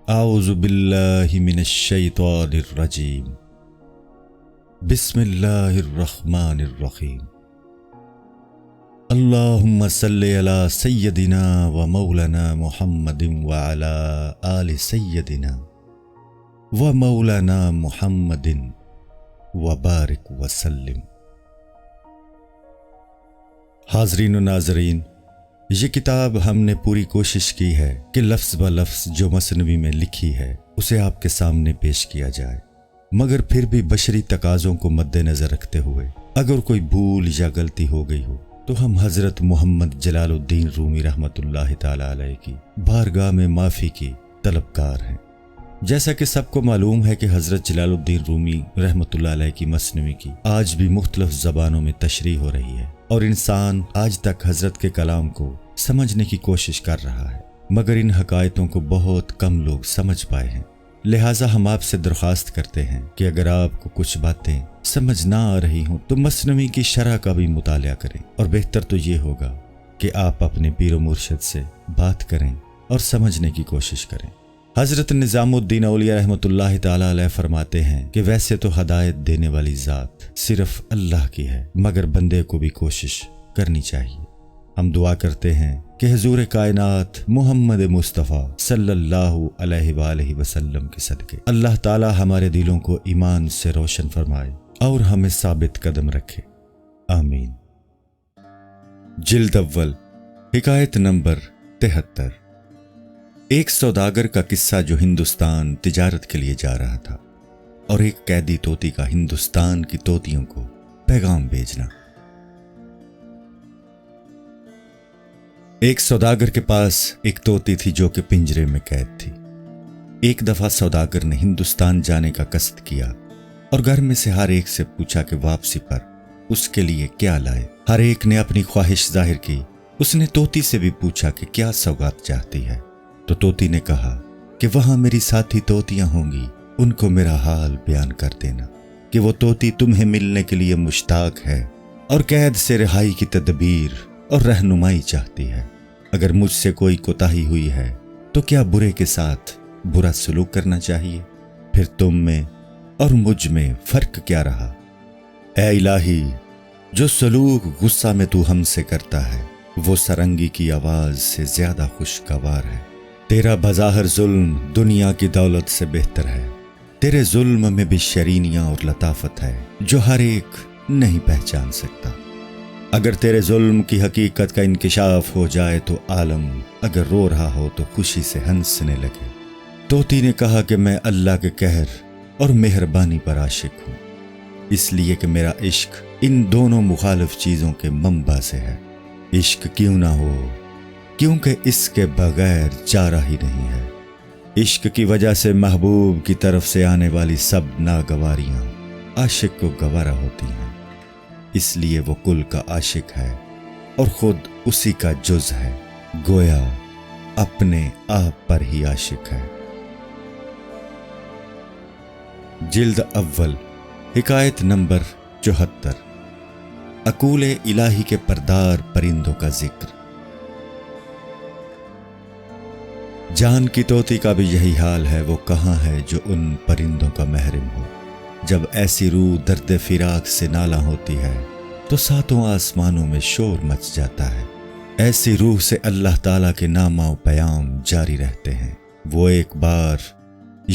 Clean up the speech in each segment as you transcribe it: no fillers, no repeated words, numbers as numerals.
اعوذ باللہ من الشیطان الرجیم بسم اللہ الرحمن الرحیم اللہم صلی علی سیدنا و مولانا محمد وعلی آل سیدنا و مولانا محمد وبارک وسلم۔ حاضرین و ناظرین، یہ کتاب ہم نے پوری کوشش کی ہے کہ لفظ بہ لفظ جو مثنوی میں لکھی ہے اسے آپ کے سامنے پیش کیا جائے، مگر پھر بھی بشری تقاضوں کو مد نظر رکھتے ہوئے اگر کوئی بھول یا غلطی ہو گئی ہو تو ہم حضرت محمد جلال الدین رومی رحمۃ اللہ تعالی علیہ کی بارگاہ میں معافی کی طلبگار ہیں۔ جیسا کہ سب کو معلوم ہے کہ حضرت جلال الدین رومی رحمۃ اللہ علیہ کی مثنوی کی آج بھی مختلف زبانوں میں تشریح ہو رہی ہے، اور انسان آج تک حضرت کے کلام کو سمجھنے کی کوشش کر رہا ہے، مگر ان حقائقوں کو بہت کم لوگ سمجھ پائے ہیں۔ لہٰذا ہم آپ سے درخواست کرتے ہیں کہ اگر آپ کو کچھ باتیں سمجھ نہ آ رہی ہوں تو مثنوی کی شرح کا بھی مطالعہ کریں، اور بہتر تو یہ ہوگا کہ آپ اپنے پیر و مرشد سے بات کریں اور سمجھنے کی کوشش کریں۔ حضرت نظام الدین اولیاء رحمۃ اللہ تعالی علیہ فرماتے ہیں کہ ویسے تو ہدایت دینے والی ذات صرف اللہ کی ہے، مگر بندے کو بھی کوشش کرنی چاہیے۔ ہم دعا کرتے ہیں کہ حضور کائنات محمد مصطفیٰ صلی اللہ علیہ وآلہ وسلم کے صدقے اللہ تعالی ہمارے دلوں کو ایمان سے روشن فرمائے اور ہمیں ثابت قدم رکھے، آمین۔ جلد اول، حکایت نمبر 73۔ ایک سوداگر کا قصہ جو ہندوستان تجارت کے لیے جا رہا تھا، اور ایک قیدی طوطی کا ہندوستان کی طوطیوں کو پیغام بھیجنا۔ ایک سوداگر کے پاس ایک طوطی تھی جو کہ پنجرے میں قید تھی۔ ایک دفعہ سوداگر نے ہندوستان جانے کا قصد کیا اور گھر میں سے ہر ایک سے پوچھا کہ واپسی پر اس کے لیے کیا لائے۔ ہر ایک نے اپنی خواہش ظاہر کی۔ اس نے طوطی سے بھی پوچھا کہ کیا سوغات چاہتی ہے، تو طوطی نے کہا کہ وہاں میری ساتھی طوطیاں ہوں گی، ان کو میرا حال بیان کر دینا کہ وہ طوطی تمہیں ملنے کے لیے مشتاق ہے اور قید سے رہائی کی تدبیر اور رہنمائی چاہتی ہے۔ اگر مجھ سے کوئی کوتاہی ہوئی ہے تو کیا برے کے ساتھ برا سلوک کرنا چاہیے؟ پھر تم میں اور مجھ میں فرق کیا رہا؟ اے الہی، جو سلوک غصہ میں تو ہم سے کرتا ہے وہ سرنگی کی آواز سے زیادہ خوشگوار ہے۔ تیرا بظاہر ظلم دنیا کی دولت سے بہتر ہے۔ تیرے ظلم میں بھی شرینیاں اور لطافت ہے جو ہر ایک نہیں پہچان سکتا۔ اگر تیرے ظلم کی حقیقت کا انکشاف ہو جائے تو عالم اگر رو رہا ہو تو خوشی سے ہنسنے لگے۔ طوطی نے کہا کہ میں اللہ کے قہر اور مہربانی پر عاشق ہوں، اس لیے کہ میرا عشق ان دونوں مخالف چیزوں کے منبع سے ہے۔ عشق کیوں نہ ہو، کیونکہ اس کے بغیر چارہ ہی نہیں ہے۔ عشق کی وجہ سے محبوب کی طرف سے آنے والی سب ناگواریاں عاشق کو گوارا ہوتی ہیں، اس لیے وہ کل کا عاشق ہے اور خود اسی کا جز ہے، گویا اپنے آپ پر ہی عاشق ہے۔ جلد اول، حکایت نمبر 74۔ اقول الہی کے پردار پرندوں کا ذکر۔ جان کی طوطی کا بھی یہی حال ہے، وہ کہاں ہے جو ان پرندوں کا محرم ہو۔ جب ایسی روح درد فراق سے نالاں ہوتی ہے تو ساتوں آسمانوں میں شور مچ جاتا ہے۔ ایسی روح سے اللہ تعالیٰ کے نامہ و پیام جاری رہتے ہیں۔ وہ ایک بار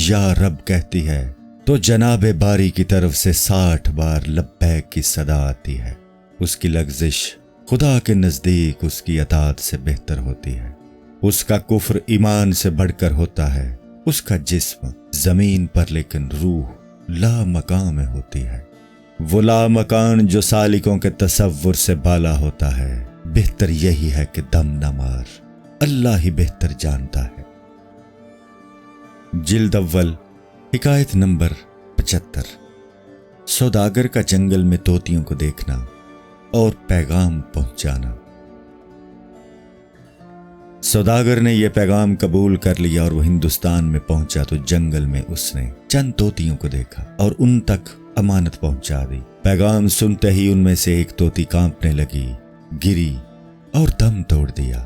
یا رب کہتی ہے تو جناب باری کی طرف سے 60 بار لبیک کی صدا آتی ہے۔ اس کی لغزش خدا کے نزدیک اس کی اطاعت سے بہتر ہوتی ہے۔ اس کا کفر ایمان سے بڑھ کر ہوتا ہے۔ اس کا جسم زمین پر لیکن روح لا مقام میں ہوتی ہے۔ وہ لا مکان جو سالکوں کے تصور سے بالا ہوتا ہے، بہتر یہی ہے کہ دم نہ مار، اللہ ہی بہتر جانتا ہے۔ جلد اول، حکایت نمبر 75۔ سوداگر کا جنگل میں طوطیوں کو دیکھنا اور پیغام پہنچانا۔ سوداگر نے یہ پیغام قبول کر لیا اور وہ ہندوستان میں پہنچا تو جنگل میں اس نے چند طوطیوں کو دیکھا اور ان تک امانت پہنچا دی۔ پیغام سنتے ہی ان میں سے ایک طوطی کانپنے لگی، گری اور دم توڑ دیا۔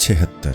76।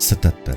77।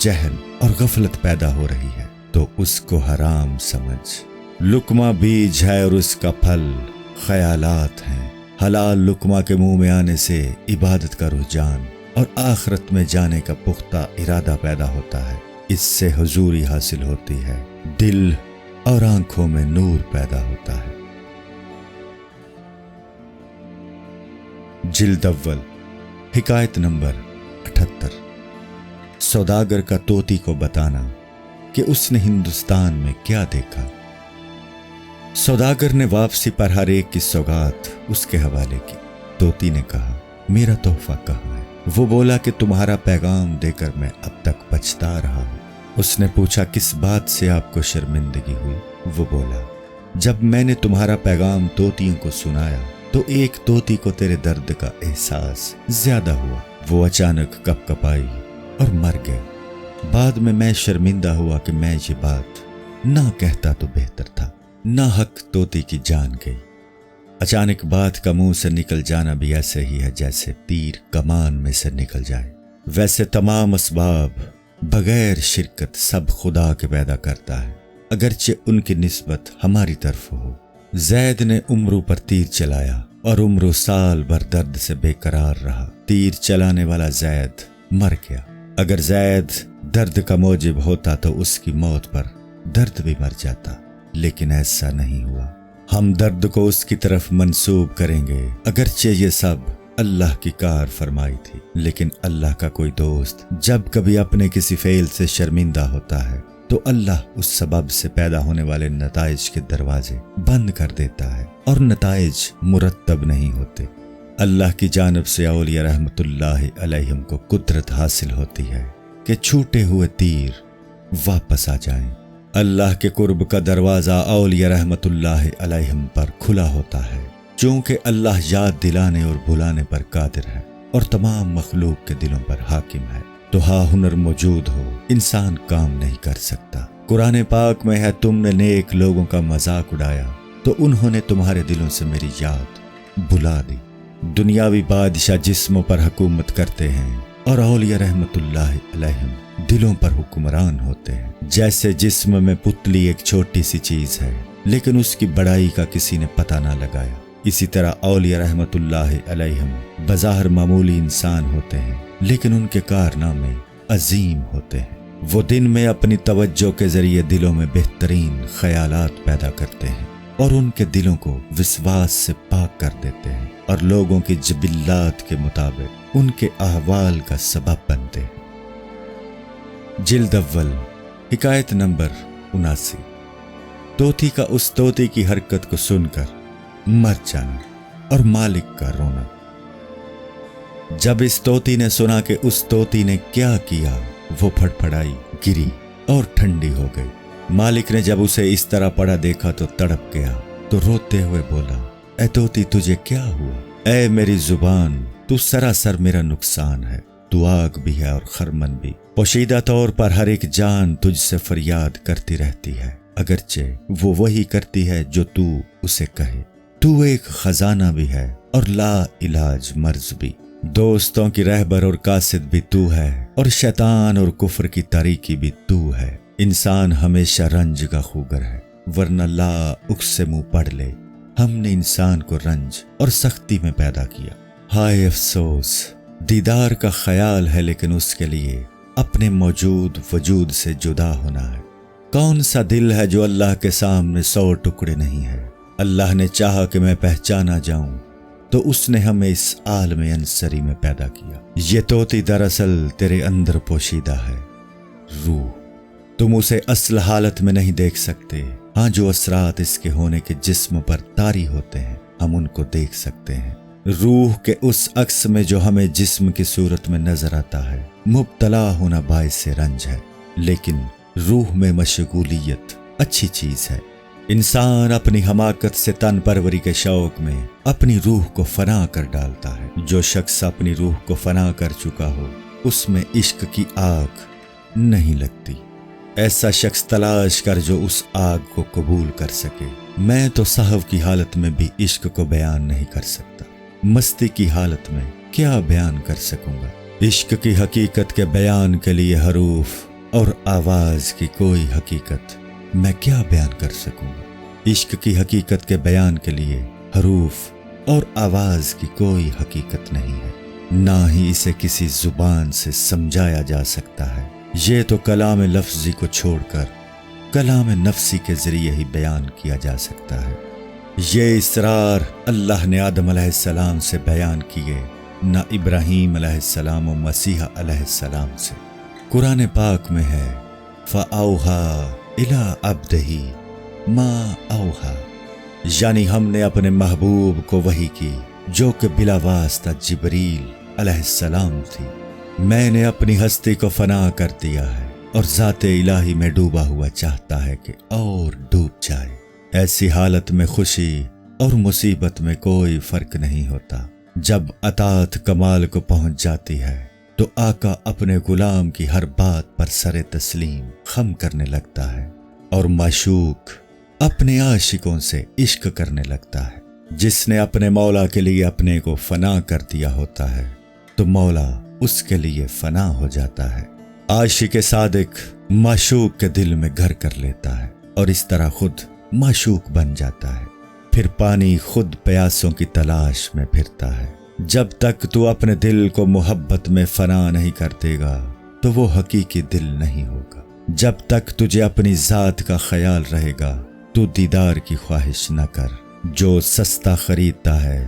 جہل اور غفلت پیدا ہو رہی ہے تو اس کو حرام سمجھ۔ لقمہ بیج ہے اور اس کا پھل خیالات ہیں۔ حلال لقمہ کے منہ میں آنے سے عبادت کا رجحان اور آخرت میں جانے کا پختہ ارادہ پیدا ہوتا ہے۔ اس سے حضوری حاصل ہوتی ہے، دل اور آنکھوں میں نور پیدا ہوتا ہے۔ جلد اول، حکایت نمبر 78۔ سوداگر کا طوطی کو بتانا کہ اس نے ہندوستان میں کیا دیکھا۔ سوداگر نے واپسی پر ہر ایک کی سوگات اس کے حوالے کی۔ طوطی نے کہا، میرا تحفہ کہاں ہے؟ وہ بولا کہ تمہارا پیغام دے کر میں اب تک پچھتا رہا ہوں۔ اس نے پوچھا، کس بات سے آپ کو شرمندگی ہوئی؟ وہ بولا، جب میں نے تمہارا پیغام طوطیوں کو سنایا تو ایک طوطی کو تیرے درد کا احساس زیادہ ہوا، وہ اچانک کپ کپائی اور مر گئے۔ بعد میں شرمندہ ہوا کہ میں یہ بات نہ کہتا تو بہتر تھا۔ ناحق طوطی کی جان گئی۔ اچانک بات کا منہ سے نکل جانا بھی ایسے ہی ہے جیسے تیر کمان میں سے نکل جائے۔ ویسے تمام اسباب بغیر شرکت سب خدا کے پیدا کرتا ہے، اگرچہ ان کی نسبت ہماری طرف ہو۔ زید نے عمرو پر تیر چلایا اور عمرو سال بھر درد سے بے قرار رہا۔ تیر چلانے والا زید مر گیا۔ اگر زید درد کا موجب ہوتا تو اس کی موت پر درد بھی مر جاتا، لیکن ایسا نہیں ہوا۔ ہم درد کو اس کی طرف منسوب کریں گے، اگرچہ یہ سب اللہ کی کار فرمائی تھی، لیکن اللہ کا کوئی دوست جب کبھی اپنے کسی فعل سے شرمندہ ہوتا ہے تو اللہ اس سبب سے پیدا ہونے والے نتائج کے دروازے بند کر دیتا ہے اور نتائج مرتب نہیں ہوتے۔ اللہ کی جانب سے اولیاء رحمت اللہ علیہم کو قدرت حاصل ہوتی ہے کہ چھوٹے ہوئے تیر واپس آ جائیں۔ اللہ کے قرب کا دروازہ اولیاء رحمت اللہ علیہم پر کھلا ہوتا ہے، چونکہ اللہ یاد دلانے اور بھلانے پر قادر ہے اور تمام مخلوق کے دلوں پر حاکم ہے۔ تو ہاں ہنر موجود ہو، انسان کام نہیں کر سکتا۔ قرآن پاک میں ہے، تم نے نیک لوگوں کا مذاق اڑایا تو انہوں نے تمہارے دلوں سے میری یاد بھلا دی۔ دنیاوی بادشاہ جسموں پر حکومت کرتے ہیں اور اولیاء رحمت اللہ علیہم دلوں پر حکمران ہوتے ہیں۔ جیسے جسم میں پتلی ایک چھوٹی سی چیز ہے لیکن اس کی بڑائی کا کسی نے پتہ نہ لگایا، اسی طرح اولیاء رحمت اللہ علیہم بظاہر معمولی انسان ہوتے ہیں لیکن ان کے کارنامے عظیم ہوتے ہیں۔ وہ دن میں اپنی توجہ کے ذریعے دلوں میں بہترین خیالات پیدا کرتے ہیں اور ان کے دلوں کو وسواس سے پاک کر دیتے ہیں اور لوگوں کی جبلات کے مطابق ان کے احوال کا سبب بنتے ہیں۔ جلد اول، حکایت نمبر 79۔ طوطی کا اس طوطی کی حرکت کو سن کر مر جانا اور مالک کا رونا۔ جب اس طوطی نے سنا کہ اس طوطی نے کیا کیا، وہ پھڑپھڑائی، گری اور ٹھنڈی ہو گئی۔ مالک نے جب اسے اس طرح پڑا دیکھا تو تڑپ گیا، تو روتے ہوئے بولا، اے طوطی تجھے کیا ہوا؟ اے میری زبان، تو سراسر میرا نقصان ہے، تو آگ بھی ہے اور خرمن بھی۔ پوشیدہ طور پر ہر ایک جان تجھ سے فریاد کرتی رہتی ہے، اگرچہ وہ وہی کرتی ہے جو تو اسے کہے۔ تو ایک خزانہ بھی ہے اور لا علاج مرض بھی۔ دوستوں کی رہبر اور قاصد بھی تو ہے اور شیطان اور کفر کی تاریکی بھی تو ہے۔ انسان ہمیشہ رنج کا خوگر ہے، ورنہ لا اک سے منہ پڑھ لے، ہم نے انسان کو رنج اور سختی میں پیدا کیا۔ ہائے افسوس، دیدار کا خیال ہے لیکن اس کے لیے اپنے موجود وجود سے جدا ہونا ہے۔ کون سا دل ہے جو اللہ کے سامنے 100 ٹکڑے نہیں ہے؟ اللہ نے چاہا کہ میں پہچانا جاؤں تو اس نے ہمیں اس عالم انصری میں پیدا کیا۔ یہ طوطی دراصل تیرے اندر پوشیدہ ہے، روح۔ تم اسے اصل حالت میں نہیں دیکھ سکتے، ہاں جو اثرات اس کے ہونے کے جسم پر طاری ہوتے ہیں ہم ان کو دیکھ سکتے ہیں۔ روح کے اس عکس میں جو ہمیں جسم کی صورت میں نظر آتا ہے مبتلا ہونا باعث رنج ہے، لیکن روح میں مشغولیت اچھی چیز ہے۔ انسان اپنی حماقت سے تن پروری کے شوق میں اپنی روح کو فنا کر ڈالتا ہے۔ جو شخص اپنی روح کو فنا کر چکا ہو اس میں عشق کی آگ نہیں لگتی۔ ایسا شخص تلاش کر جو اس آگ کو قبول کر سکے۔ میں تو سہو کی حالت میں بھی عشق کو بیان نہیں کر سکتا، مستی کی حالت میں کیا بیان کر سکوں گا؟ عشق کی حقیقت کے بیان کے لیے حروف اور آواز کی کوئی حقیقت میں کیا بیان کر سکوں گا؟ عشق کی حقیقت کے بیان کے لیے حروف اور آواز کی کوئی حقیقت نہیں ہے، نہ ہی اسے کسی زبان سے سمجھایا جا سکتا ہے۔ یہ تو کلام لفظی کو چھوڑ کر کلام نفسی کے ذریعے ہی بیان کیا جا سکتا ہے۔ یہ اسرار اللہ نے آدم علیہ السلام سے بیان کیے، نہ ابراہیم علیہ السلام و مسیح علیہ السلام سے۔ قرآن پاک میں ہے فَأَوْحَىٰ إِلَىٰ عَبْدِهِ مَا أَوْحَىٰ، یعنی ہم نے اپنے محبوب کو وحی کی جو کہ بلا واسطہ جبریل علیہ السلام تھی۔ میں نے اپنی ہستی کو فنا کر دیا ہے اور ذات الہی میں ڈوبا ہوا چاہتا ہے کہ اور ڈوب جائے۔ ایسی حالت میں خوشی اور مصیبت میں کوئی فرق نہیں ہوتا۔ جب اطاعت کمال کو پہنچ جاتی ہے تو آقا اپنے غلام کی ہر بات پر سر تسلیم خم کرنے لگتا ہے، اور معشوق اپنے عاشقوں سے عشق کرنے لگتا ہے۔ جس نے اپنے مولا کے لیے اپنے کو فنا کر دیا ہوتا ہے تو مولا اس کے لیے فنا ہو جاتا ہے۔ عاشق صادق معشوق کے دل میں گھر کر لیتا ہے اور اس طرح خود معشوق بن جاتا ہے۔ پھر پانی خود پیاسوں کی تلاش میں پھرتا ہے۔ جب تک تو اپنے دل کو محبت میں فنا نہیں کر دے گا تو وہ حقیقی دل نہیں ہوگا۔ جب تک تجھے اپنی ذات کا خیال رہے گا تو دیدار کی خواہش نہ کر۔ جو سستا خریدتا ہے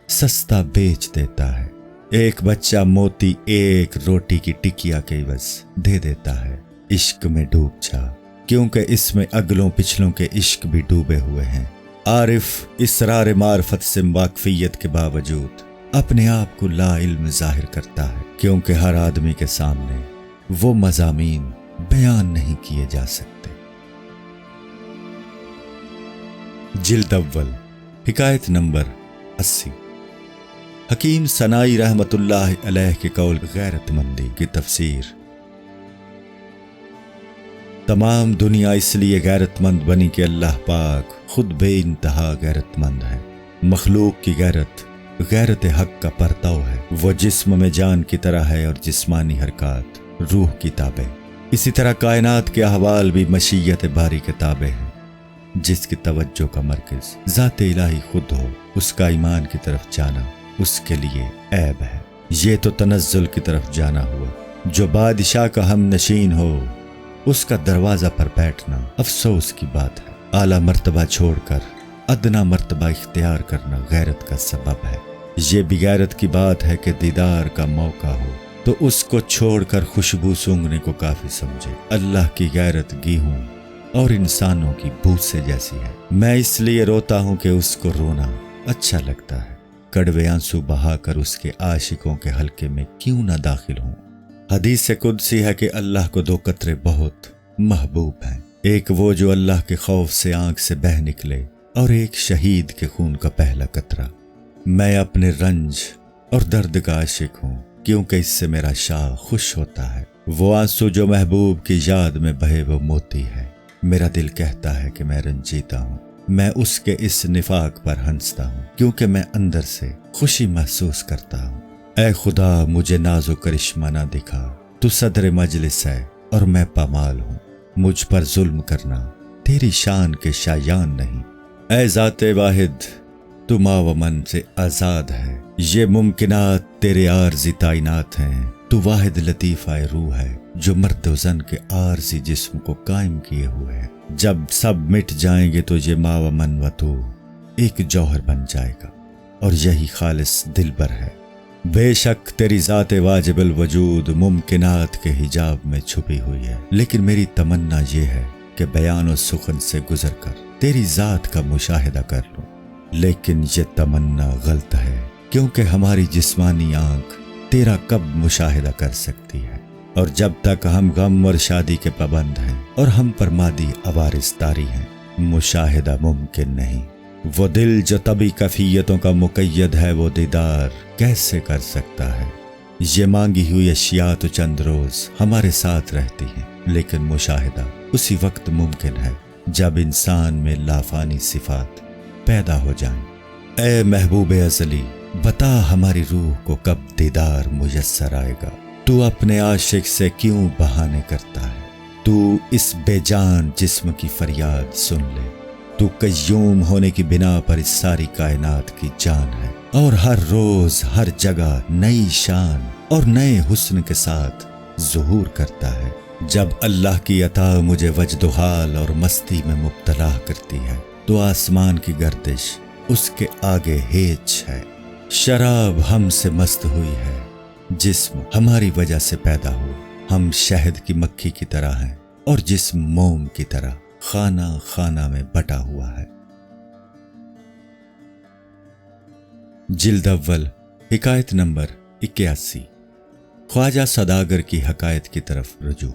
سستا بیچ دیتا ہے۔ ایک بچہ موتی ایک روٹی کی ٹکیا کے عوض دے دیتا ہے۔ عشق میں ڈوب جا، کیونکہ اس میں اگلوں پچھلوں کے عشق بھی ڈوبے ہوئے ہیں۔ عارف اسرار معرفت سے واقفیت کے باوجود اپنے آپ کو لا علم ظاہر کرتا ہے، کیونکہ ہر آدمی کے سامنے وہ مضامین بیان نہیں کیے جا سکتے۔ جلد اول، حکایت نمبر 80۔ حکیم سنائی رحمت اللہ علیہ کے قول غیرت مندی کی تفسیر۔ تمام دنیا اس لیے غیرت مند بنی کہ اللہ پاک خود بے انتہا غیرت مند ہے۔ مخلوق کی غیرت غیرت حق کا پرتو ہے۔ وہ جسم میں جان کی طرح ہے اور جسمانی حرکات روح کی تابع۔ اسی طرح کائنات کے احوال بھی مشیت باری کے تابع ہیں۔ جس کی توجہ کا مرکز ذات الہی خود ہو، اس کا ایمان کی طرف جانا اس کے لیے عیب ہے۔ یہ تو تنزل کی طرف جانا ہوا۔ جو بادشاہ کا ہم نشین ہو اس کا دروازہ پر بیٹھنا افسوس کی بات ہے۔ اعلیٰ مرتبہ چھوڑ کر ادنا مرتبہ اختیار کرنا غیرت کا سبب ہے۔ یہ بھی غیرت کی بات ہے کہ دیدار کا موقع ہو تو اس کو چھوڑ کر خوشبو سونگھنے کو کافی سمجھے۔ اللہ کی غیرت گیہوں اور انسانوں کی بو سے جیسی ہے۔ میں اس لیے روتا ہوں کہ اس کو رونا اچھا لگتا ہے۔ کڑوے آنسو بہا کر اس کے عاشقوں کے حلقے میں کیوں نہ داخل ہوں۔ حدیث قدسی ہے کہ اللہ کو دو قطرے بہت محبوب ہیں، ایک وہ جو اللہ کے خوف سے آنکھ سے بہہ نکلے، اور ایک شہید کے خون کا پہلا قطرہ۔ میں اپنے رنج اور درد کا عاشق ہوں، کیونکہ اس سے میرا شاہ خوش ہوتا ہے۔ وہ آنسو جو محبوب کی یاد میں بہے وہ موتی ہے۔ میرا دل کہتا ہے کہ میں رنجیتا ہوں۔ میں اس کے اس نفاق پر ہنستا ہوں، کیونکہ میں اندر سے خوشی محسوس کرتا ہوں۔ اے خدا مجھے ناز و کرشمہ نہ دکھا، تو صدر مجلس ہے اور میں پامال ہوں۔ مجھ پر ظلم کرنا تیری شان کے شایان نہیں۔ اے ذات واحد تو ما و من سے آزاد ہے۔ یہ ممکنات تیرے عارضی تعینات ہیں۔ تو واحد لطیفہ روح ہے جو مرد و زن کے عارضی جسم کو قائم کیے ہوئے ہے۔ جب سب مٹ جائیں گے تو یہ ما و من و تو ایک جوہر بن جائے گا، اور یہی خالص دلبر ہے۔ بے شک تیری ذات واجب الوجود ممکنات کے حجاب میں چھپی ہوئی ہے، لیکن میری تمنا یہ ہے کہ بیان و سخن سے گزر کر تیری ذات کا مشاہدہ کر لوں، لیکن یہ تمنا غلط ہے، کیونکہ ہماری جسمانی آنکھ تیرا کب مشاہدہ کر سکتی ہے، اور جب تک ہم غم اور شادی کے پابند ہیں اور ہم پر مادی عوارض طاری ہیں، مشاہدہ ممکن نہیں۔ وہ دل جو طبی کیفیتوں کا مقید ہے وہ دیدار کیسے کر سکتا ہے؟ یہ مانگی ہوئی اشیاء تو چند روز ہمارے ساتھ رہتی ہیں، لیکن مشاہدہ اسی وقت ممکن ہے جب انسان میں لافانی صفات پیدا ہو جائیں۔ اے محبوب ازلی، بتا ہماری روح کو کب دیدار میسر آئے گا؟ تو اپنے عاشق سے کیوں بہانے کرتا ہے؟ تو اس بے جان جسم کی فریاد سن لے، تو قیوم ہونے کی بنا پر اس ساری کائنات کی جان ہے، اور ہر روز ہر جگہ نئی شان اور نئے حسن کے ساتھ ظہور کرتا ہے۔ جب اللہ کی عطا مجھے وجد و حال اور مستی میں مبتلا کرتی ہے تو آسمان کی گردش اس کے آگے ہیچ ہے۔ شراب ہم سے مست ہوئی ہے، جسم ہماری وجہ سے پیدا ہوا، ہم شہد کی مکھی کی طرح ہیں اور جسم موم کی طرح خانہ خانہ میں بٹا ہوا ہے۔ جلد اول، حکایت نمبر 81، خواجہ سوداگر کی حکایت کی طرف رجوع۔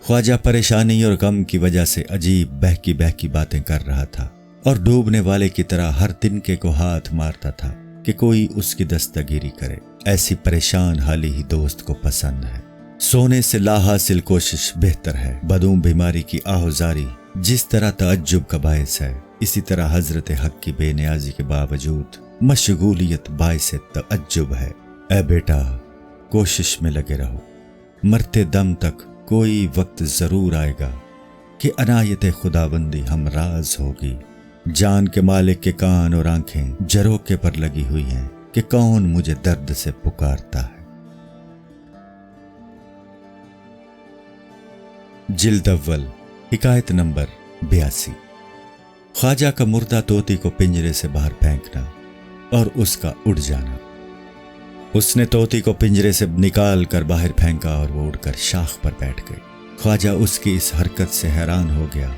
خواجہ پریشانی اور غم کی وجہ سے عجیب بہکی بہکی باتیں کر رہا تھا اور ڈوبنے والے کی طرح ہر تنکے کو ہاتھ مارتا تھا کہ کوئی اس کی دستگیری کرے۔ ایسی پریشان حالی ہی دوست کو پسند ہے۔ سونے سے لا حاصل کوشش بہتر ہے۔ بدوں بیماری کی آہوزاری جس طرح تعجب کا باعث ہے، اسی طرح حضرت حق کی بے نیازی کے باوجود مشغولیت باعث تعجب ہے۔ اے بیٹا، کوشش میں لگے رہو، مرتے دم تک کوئی وقت ضرور آئے گا کہ عنایت خداوندی ہمراز ہوگی۔ جان کے مالک کے کان اور آنکھیں جروکے پر لگی ہوئی ہیں کہ کون مجھے درد سے پکارتا ہے۔ جلد اول، حکایت نمبر 82، خواجہ کا مردہ طوطی کو پنجرے سے باہر پھینکنا اور اس کا اڑ جانا۔ اس نے طوطی کو پنجرے سے نکال کر باہر پھینکا اور وہ اڑ کر شاخ پر بیٹھ گئی۔ خواجہ اس کی اس حرکت سے حیران ہو گیا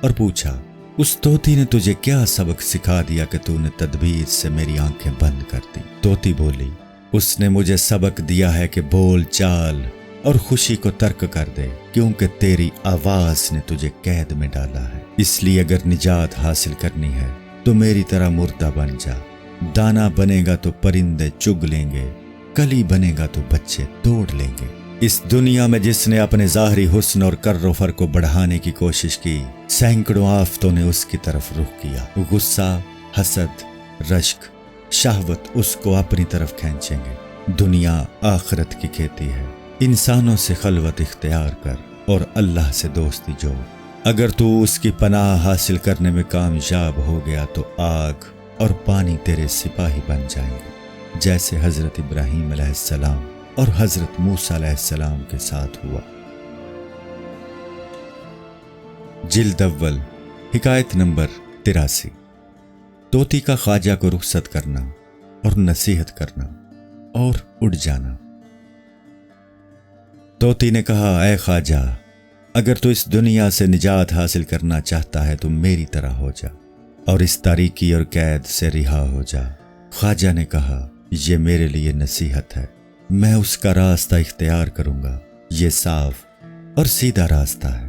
اور پوچھا، اس طوطی نے تجھے کیا سبق سکھا دیا کہ تو نے تدبیر سے میری آنکھیں بند کر دی؟ طوطی بولی، اس نے مجھے سبق دیا ہے کہ بول چال اور خوشی کو ترک کر دے، کیونکہ تیری آواز نے تجھے قید میں ڈالا ہے۔ اس لیے اگر نجات حاصل کرنی ہے تو میری طرح مردہ بن جا۔ دانا بنے گا تو پرندے چگ لیں گے، کلی بنے گا تو بچے توڑ لیں گے۔ اس دنیا میں جس نے اپنے ظاہری حسن اور کر و فر کو بڑھانے کی کوشش کی، سینکڑوں آفتوں نے اس کی طرف رخ کیا۔ غصہ، حسد، رشک، شہوت اس کو اپنی طرف کھینچیں گے۔ دنیا آخرت کی کھیتی ہے، انسانوں سے خلوت اختیار کر اور اللہ سے دوستی جوڑ۔ اگر تو اس کی پناہ حاصل کرنے میں کامیاب ہو گیا تو آگ اور پانی تیرے سپاہی بن جائیں گے، جیسے حضرت ابراہیم علیہ السلام اور حضرت موسیٰ علیہ السلام کے ساتھ ہوا۔ جلد اول، حکایت نمبر 83، طوطی کا خواجہ کو رخصت کرنا اور نصیحت کرنا اور اڑ جانا۔ طوطی نے کہا، اے خواجہ، اگر تو اس دنیا سے نجات حاصل کرنا چاہتا ہے تو میری طرح ہو جا اور اس تاریکی اور قید سے رہا ہو جا۔ خواجہ نے کہا، یہ میرے لیے نصیحت ہے، میں اس کا راستہ اختیار کروں گا، یہ صاف اور سیدھا راستہ ہے۔